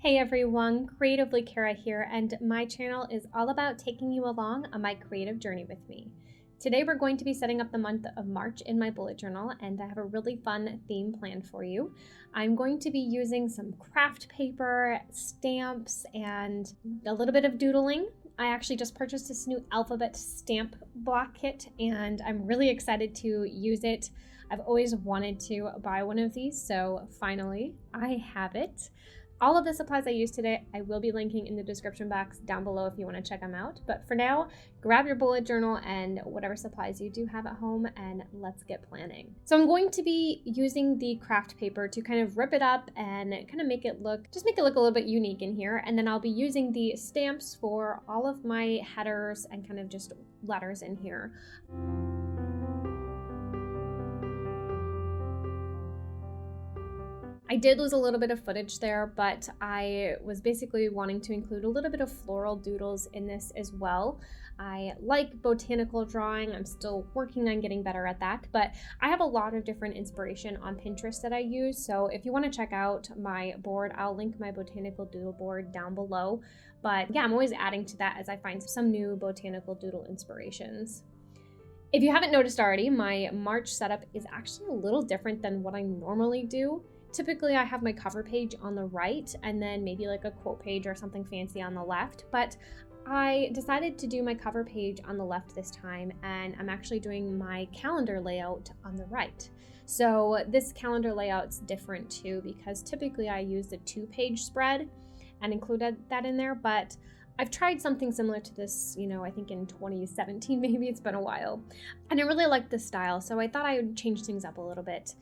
Hey everyone, Creatively Cara here, and my channel is all about taking you along on my creative journey with me. Today we're going to be setting up the month of March in my bullet journal, and I have a really fun theme planned for you. I'm going to be using some craft paper, stamps, and a little bit of doodling. I actually just purchased this new alphabet stamp block kit, and I'm really excited to use it. I've always wanted to buy one of these, so finally I have it. All of the supplies I used today, I will be linking in the description box down below if you want to check them out. But for now, grab your bullet journal and whatever supplies you do have at home, and let's get planning. So I'm going to be using the craft paper to kind of rip it up and kind of make it look a little bit unique in here. And then I'll be using the stamps for all of my headers and kind of just letters in here. I did lose a little bit of footage there, but I was basically wanting to include a little bit of floral doodles in this as well. I like botanical drawing. I'm still working on getting better at that, but I have a lot of different inspiration on Pinterest that I use. So if you want to check out my board, I'll link my botanical doodle board down below. But yeah, I'm always adding to that as I find some new botanical doodle inspirations. If you haven't noticed already, my March setup is actually a little different than what I normally do. Typically, I have my cover page on the right and then maybe like a quote page or something fancy on the left, but I decided to do my cover page on the left this time, and I'm actually doing my calendar layout on the right. So this calendar layout's different too, because typically I use the 2-page spread and included that in there, but I've tried something similar to this, I think in 2017, maybe. It's been a while. And I really like this style, so I thought I would change things up a little bit.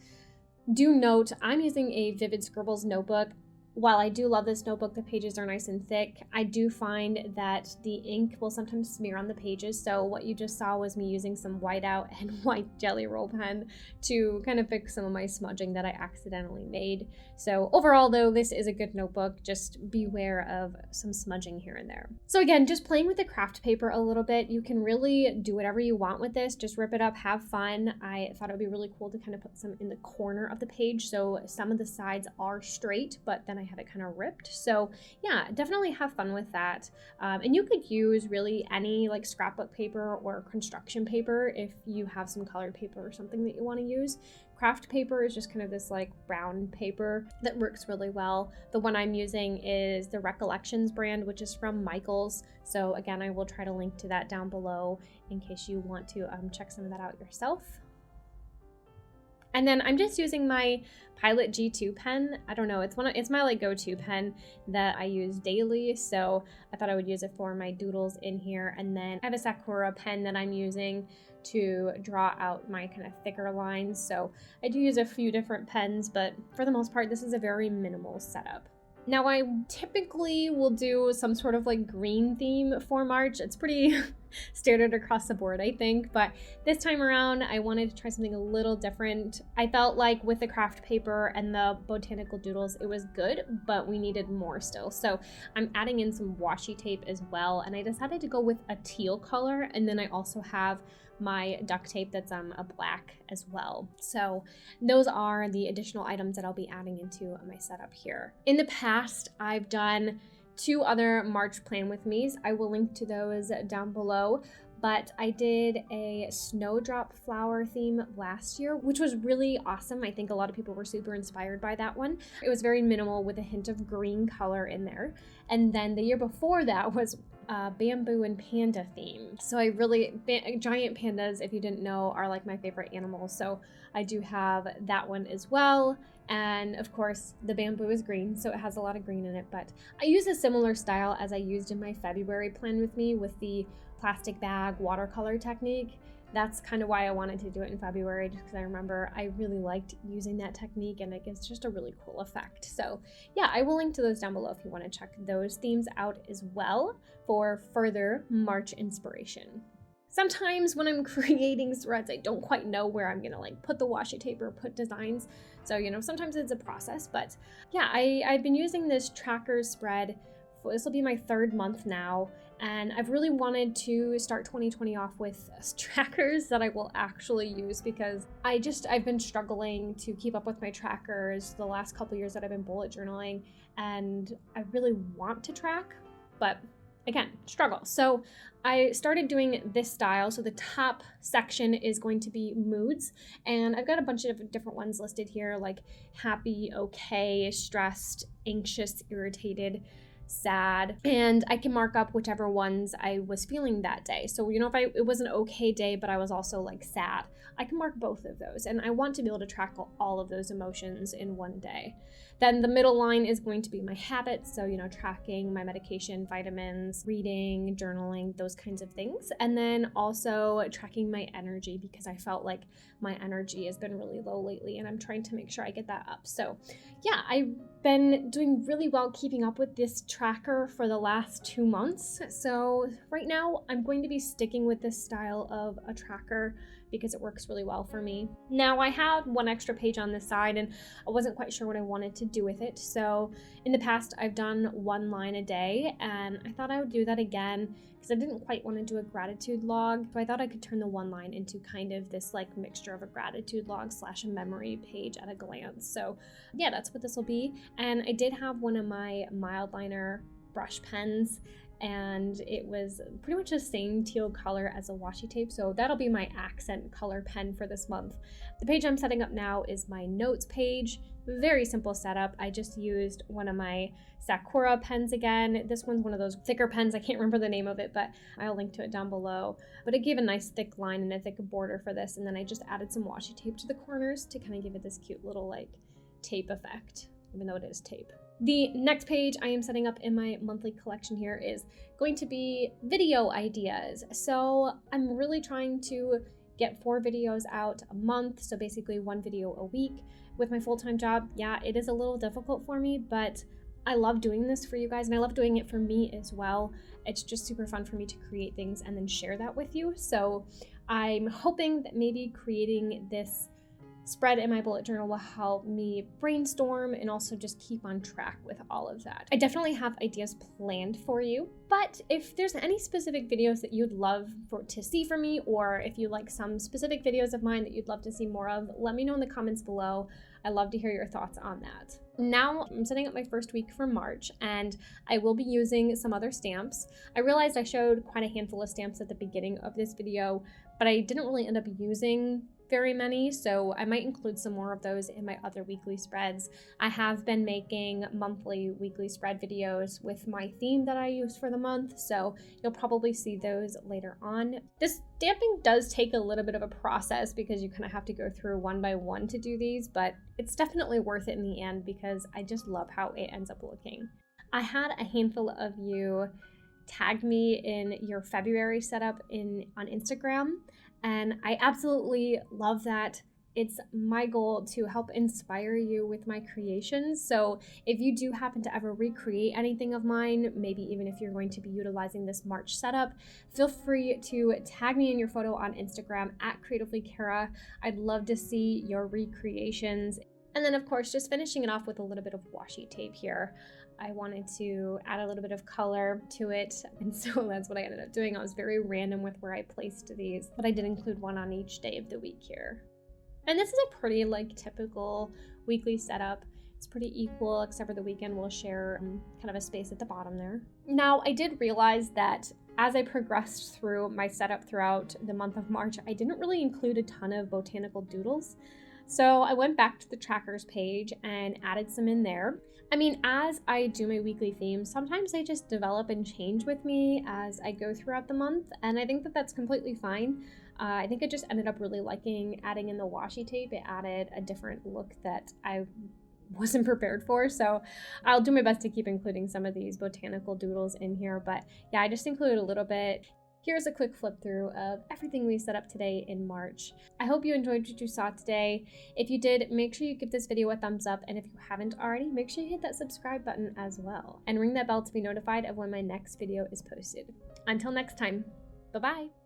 Do note, I'm using a Vivid Scribbles notebook. While I do love this notebook, the pages are nice and thick, I do find that the ink will sometimes smear on the pages. So what you just saw was me using some whiteout and white jelly roll pen to kind of fix some of my smudging that I accidentally made. So overall though, this is a good notebook. Just beware of some smudging here and there. So again, just playing with the craft paper a little bit. You can really do whatever you want with this. Just rip it up, have fun. I thought it would be really cool to kind of put some in the corner of the page. So some of the sides are straight, but then I have it kind of ripped. So yeah, definitely have fun with that. And you could use really any like scrapbook paper or construction paper if you have some colored paper or something that you want to use. Craft paper is just kind of this like brown paper that works really well. The one I'm using is the Recollections brand, which is from Michaels. So again, I will try to link to that down below in case you want to check some of that out yourself. And then I'm just using my Pilot G2 pen. I don't know, it's my like go-to pen that I use daily, so I thought I would use it for my doodles in here. And then I have a Sakura pen that I'm using to draw out my kind of thicker lines. So I do use a few different pens, but for the most part, this is a very minimal setup. Now, I typically will do some sort of like green theme for March. It's pretty standard across the board, I think, but this time around, I wanted to try something a little different. I felt like with the craft paper and the botanical doodles, it was good, but we needed more still. So I'm adding in some washi tape as well, and I decided to go with a teal color, and then I also have my duct tape that's a black as well. So those are the additional items that I'll be adding into my setup here. In the past, I've done 2 other March Plan With Me's. I will link to those down below, but I did a snowdrop flower theme last year, which was really awesome. I think a lot of people were super inspired by that one. It was very minimal with a hint of green color in there. And then the year before that was bamboo and panda theme. So giant pandas, if you didn't know, are like my favorite animals. So I do have that one as well. And of course the bamboo is green, so it has a lot of green in it, but I use a similar style as I used in my February Plan With Me with the plastic bag watercolor technique. That's kind of why I wanted to do it in February, just because I remember I really liked using that technique and it gives just a really cool effect. So yeah, I will link to those down below if you want to check those themes out as well for further March inspiration. Sometimes when I'm creating threads, I don't quite know where I'm gonna like put the washi tape or put designs. So, sometimes it's a process, but yeah, I've been using this tracker spread This will be my 3rd month now, and I've really wanted to start 2020 off with trackers that I will actually use, because I've been struggling to keep up with my trackers the last couple years that I've been bullet journaling, and I really want to track, but again, struggle. So I started doing this style. So the top section is going to be moods, and I've got a bunch of different ones listed here, like happy, okay, stressed, anxious, irritated, sad, and I can mark up whichever ones I was feeling that day. So, if it was an okay day, but I was also like sad, I can mark both of those, and I want to be able to track all of those emotions in one day. Then the middle line is going to be my habits, so tracking my medication, vitamins, reading, journaling, those kinds of things. And then also tracking my energy, because I felt like my energy has been really low lately, and I'm trying to make sure I get that up. So yeah, I've been doing really well keeping up with this tracker for the last 2 months. So right now I'm going to be sticking with this style of a tracker because it works really well for me. Now I have one extra page on this side, and I wasn't quite sure what I wanted to do with it. So in the past I've done 1 line a day, and I thought I would do that again because I didn't quite want to do a gratitude log. So I thought I could turn the 1 line into kind of this like mixture of a gratitude log / a memory page at a glance. So yeah, that's what this will be. And I did have one of my mild liner brush pens, and it was pretty much the same teal color as a washi tape, so that'll be my accent color pen for this month. The page I'm setting up now is my notes page. Very simple setup. I just used one of my Sakura pens again. This one's one of those thicker pens. I can't remember the name of it, but I'll link to it down below. But it gave a nice thick line and a thick border for this, and then I just added some washi tape to the corners to kind of give it this cute little like tape effect, even though it is tape. The next page I am setting up in my monthly collection here is going to be video ideas. So I'm really trying to get 4 videos out a month, so basically 1 video a week. With my full-time job, yeah, it is a little difficult for me, but I love doing this for you guys, and I love doing it for me as well. It's just super fun for me to create things and then share that with you. So I'm hoping that maybe creating this spread in my bullet journal will help me brainstorm and also just keep on track with all of that. I definitely have ideas planned for you, but if there's any specific videos that you'd love to see from me, or if you like some specific videos of mine that you'd love to see more of, let me know in the comments below. I love to hear your thoughts on that. Now I'm setting up my first week for March, and I will be using some other stamps. I realized I showed quite a handful of stamps at the beginning of this video, but I didn't really end up using very many, so I might include some more of those in my other weekly spreads. I have been making monthly weekly spread videos with my theme that I use for the month, so you'll probably see those later on. This stamping does take a little bit of a process because you kind of have to go through one by one to do these, but it's definitely worth it in the end because I just love how it ends up looking. I had a handful of you tag me in your February setup on Instagram, and I absolutely love that. It's my goal to help inspire you with my creations. So if you do happen to ever recreate anything of mine, maybe even if you're going to be utilizing this March setup, feel free to tag me in your photo on Instagram at Creatively Cara. I'd love to see your recreations. And then of course, just finishing it off with a little bit of washi tape here. I wanted to add a little bit of color to it, and so that's what I ended up doing. I was very random with where I placed these, but I did include one on each day of the week here. And this is a pretty typical weekly setup. It's pretty equal, except for the weekend we'll share kind of a space at the bottom there. Now, I did realize that as I progressed through my setup throughout the month of March, I didn't really include a ton of botanical doodles. So I went back to the trackers page and added some in there. I mean, as I do my weekly themes, sometimes they just develop and change with me as I go throughout the month, and I think that that's completely fine. I think I just ended up really liking adding in the washi tape. It added a different look that I wasn't prepared for, so I'll do my best to keep including some of these botanical doodles in here, but yeah, I just included a little bit. Here's a quick flip through of everything we set up today in March. I hope you enjoyed what you saw today. If you did, make sure you give this video a thumbs up, and if you haven't already, make sure you hit that subscribe button as well, and ring that bell to be notified of when my next video is posted. Until next time, bye-bye!